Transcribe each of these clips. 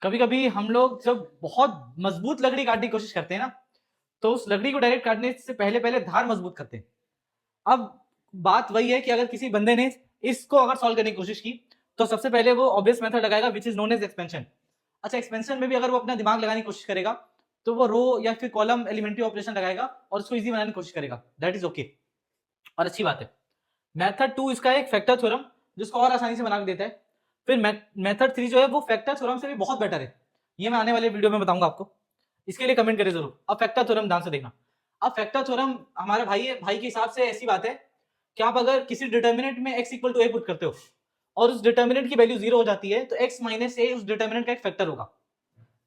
कभी कभी हम लोग जब बहुत मजबूत लकड़ी काटने की कोशिश करते हैं ना, तो उस लकड़ी को डायरेक्ट काटने से पहले पहले धार मजबूत करते हैं। अब बात वही है कि अगर किसी बंदे ने इसको अगर सॉल्व करने की कोशिश की, तो सबसे पहले वो ऑब्वियस मेथड लगाएगा which is known as expansion. अच्छा, एक्सपेंशन में भी अगर वो अपना दिमाग लगाने की कोशिश करेगा, तो वो रो या फिर कॉलम एलिमेंट्री ऑपरेशन लगाएगा और उसको इजी बनाने की कोशिश करेगा। दैट इज ओके और अच्छी बात है। मेथड 2 इसका एक फैक्टर थ्योरम जिसको और आसानी से बना देता है। फिर मेथड 3 जो है वो फैक्टर थ्योरम से भी बहुत बेटर है। ये मैं आने वाले वीडियो में बताऊंगा आपको, इसके लिए कमेंट करें जरूर। अब फैक्टर थ्योरम ध्यान से देखना। अब फैक्टर थ्योरम हमारा भाई है, भाई के हिसाब से ऐसी बात है कि आप अगर किसी डिटर्मिनेंट में x equal to a put करते हो और उस डिटर्मिनेंट की वैल्यू 0 हो जाती है, तो x माइनस ए उस डिटर्मिनेंट का एक फैक्टर होगा।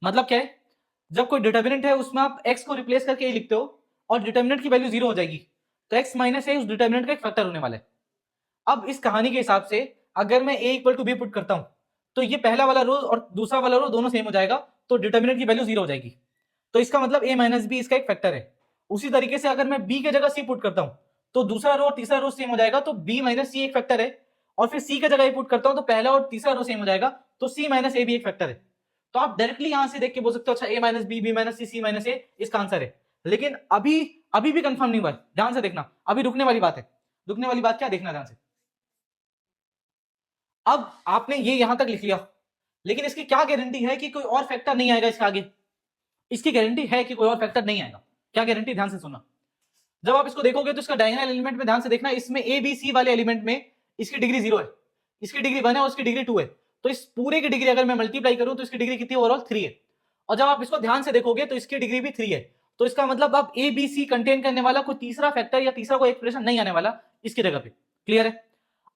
मतलब क्या है, जब कोई डिटर्मिनेंट है उसमें आप x को रिप्लेस करके a लिखते हो और डिटर्मिनेंट की वैल्यू 0 हो जाएगी, तो x माइनस ए उस डिटर्मिनेंट का एक फैक्टर होने वाला है। अब इस कहानी के हिसाब से अगर मैं a equal to b put करता हूं, तो ये पहला वाला रो और दूसरा वाला रो दोनों सेम हो जाएगा, तो डिटर्मिनेंट की वैल्यू 0 हो जाएगी। तो इसका मतलब a माइनस बी इसका एक फैक्टर है। उसी तरीके से अगर मैं b की जगह c पुट करता हूं, तो दूसरा रो और तीसरा रो सेम हो जाएगा, तो b माइनस सी एक फैक्टर है। और फिर c की जगह a पुट करता हूं, तो पहला और तीसरा रो सेम हो जाएगा, तो c माइनस ए भी एक फैक्टर है। तो आप डायरेक्टली यहां से देख के बोल सकते हो अच्छा a minus B, B minus C, C minus A इसका आंसर है। लेकिन अभी अभी भी कंफर्म नहीं हुआ है, ध्यान से देखना। अभी रुकने वाली बात है। रुकने वाली बात क्या, देखना ध्यान से। अब आपने ये यहां तक लिख लिया, लेकिन इसकी क्या गारंटी है कि कोई और फैक्टर नहीं आएगा इसके आगे? इसकी गारंटी है कि कोई और फैक्टर नहीं आएगा। क्या गारंटी, ध्यान से सुनना। जब आप इसको देखोगे तो इसका डायगोनल एलिमेंट में ध्यान से देखना, इसमें ए बी सी वाले एलिमेंट में इसकी डिग्री 0 है, इसकी डिग्री 1 है और इसकी डिग्री 2 है। तो इस पूरे की डिग्री अगर मैं मल्टीप्लाई करूं तो इसकी डिग्री कितनी ओवरऑल 3 है। और जब आप इसको ध्यान से देखोगे तो इसकी डिग्री भी 3 है। तो इसका मतलब अब ए बी सी कंटेन करने वाला कोई तीसरा फैक्टर या तीसरा कोई एक्सप्रेशन नहीं आने वाला इसकी जगह पे। क्लियर है?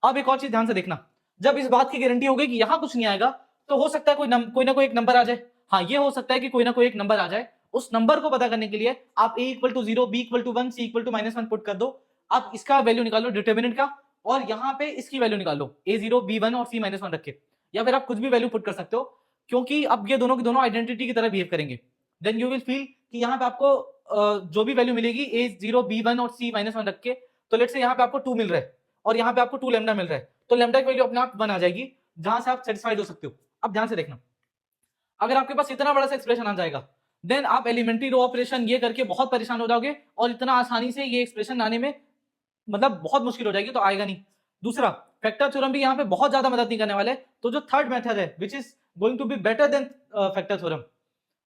अब एक और चीज ध्यान से देखना, जब इस बात की गारंटी होगी कि यहां कुछ नहीं आएगा, तो हो सकता है कोई ना कोई एक नंबर आ जाए। हाँ, ये हो सकता है कि कोई ना कोई एक नंबर आ जाए। उस नंबर को पता करने के लिए आप a equal to 0, b equal to 1, c equal to -1 put कर दो। आप इसका वैल्यू निकालो डिटर्मिनेंट का, और यहाँ पे इसकी वैल्यू निकालो a0, b1 और c-1 रख के, या फिर आप कुछ भी वैल्यू पुट कर सकते हो, क्योंकि अब ये दोनों की दोनों आइडेंटिटी की तरह बिहेव करेंगे। देन यू विल फील कि यहाँ पे आपको जो भी वैल्यू मिलेगी a0, b1 और c-1 रख के, तो लेट्स से यहाँ पे आपको 2 मिल रहा है और यहाँ पे आपको 2 लैम्डा मिल रहा है, तो लैम्डा की वैल्यू अपने आप 1 आ जाएगी, जहां से आप सेटिस्फाइड हो सकते हो। अब ध्यान से देखना, अगर आपके पास इतना बड़ा सा एक्सप्रेशन आ जाएगा, देन आप एलिमेंट्री रो ऑपरेशन ये करके बहुत परेशान हो जाओगे, और इतना आसानी से ये एक्सप्रेशन आने में मतलब बहुत मुश्किल हो जाएगी, तो आएगा नहीं। दूसरा, फैक्टर थ्योरम भी यहाँ पे बहुत ज्यादा मदद नहीं करने वाले। तो जो थर्ड मेथड है which is going to be better than factor theorem,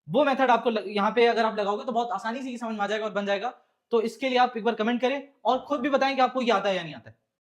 वो मेथड आपको यहाँ पे अगर आप लगाओगे तो बहुत आसानी से ये समझ में आ जाएगा और बन जाएगा। तो इसके लिए आप एक बार कमेंट करें और खुद भी बताएं कि आपको ये आता है या नहीं आता है।